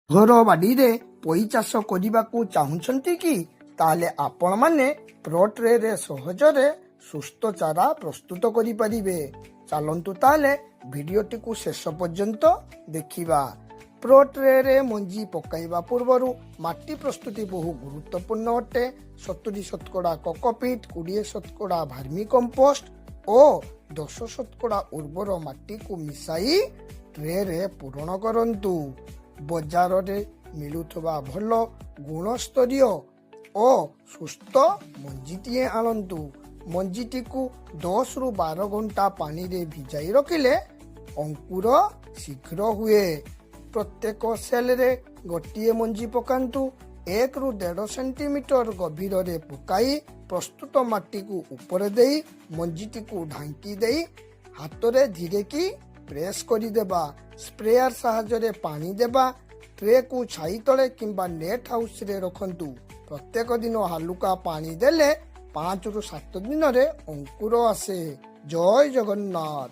ଘର ବାଡ଼ିରେ ପୋଇ ଚାଷ କରିବାକୁ ଚାହୁଁଛନ୍ତି କି? ତାହେଲେ ଆପଣମାନେ ପ୍ରୋ ଟ୍ରେରେ ସହଜରେ ସୁସ୍ଥ ଚାରା ପ୍ରସ୍ତୁତ କରିପାରିବେ। ଚାଲନ୍ତୁ ତାହେଲେ ଭିଡ଼ିଓଟିକୁ ଶେଷ ପର୍ଯ୍ୟନ୍ତ ଦେଖିବା। ପ୍ରୋ ଟ୍ରେରେ ମଞ୍ଜି ପକାଇବା ପୂର୍ବରୁ ମାଟି ପ୍ରସ୍ତୁତି ବହୁ ଗୁରୁତ୍ୱପୂର୍ଣ୍ଣ ଅଟେ। 70% କୋକୋପିଟ୍, 20% ଭାର୍ମି କମ୍ପୋଷ୍ଟ ଓ 10% ଉର୍ବର ମାଟିକୁ ମିଶାଇ ଟ୍ରେରେ ପୂରଣ କରନ୍ତୁ। ବଜାରରେ ମିଳୁଥିବା ଭଲ ଗୁଣସ୍ତରୀୟ ଓ ସୁସ୍ଥ ମଞ୍ଜିଟିଏ ଆଣନ୍ତୁ। ମଞ୍ଜିଟିକୁ 10ରୁ 12 ଘଣ୍ଟା ପାଣିରେ ଭିଜାଇ ରଖିଲେ ଅଙ୍କୁର ଶୀଘ୍ର ହୁଏ। ପ୍ରତ୍ୟେକ ସେଲ୍ରେ ଗୋଟିଏ ମଞ୍ଜି ପକାନ୍ତୁ। 1ରୁ 1.5 ସେଣ୍ଟିମିଟର ଗଭୀରରେ ପକାଇ ପ୍ରସ୍ତୁତ ମାଟିକୁ ଉପରେ ଦେଇ ମଞ୍ଜିଟିକୁ ଢାଙ୍କି ଦେଇ ହାତରେ ଧୀରେକି ପ୍ରେସ୍ କରିଦେବା। ସ୍ପ୍ରେୟାର ସାହାଯ୍ୟରେ ପାଣି ଦେବା। ଟ୍ରେକୁ ଛାଇ ତଳେ କିମ୍ବା ନେଟ୍ ହାଉସରେ ରଖନ୍ତୁ। ପ୍ରତ୍ୟେକ ଦିନ ହାଲୁକା ପାଣି ଦେଲେ 5ରୁ 7 ଦିନରେ ଅଙ୍କୁର ଆସେ। ଜୟ ଜଗନ୍ନାଥ।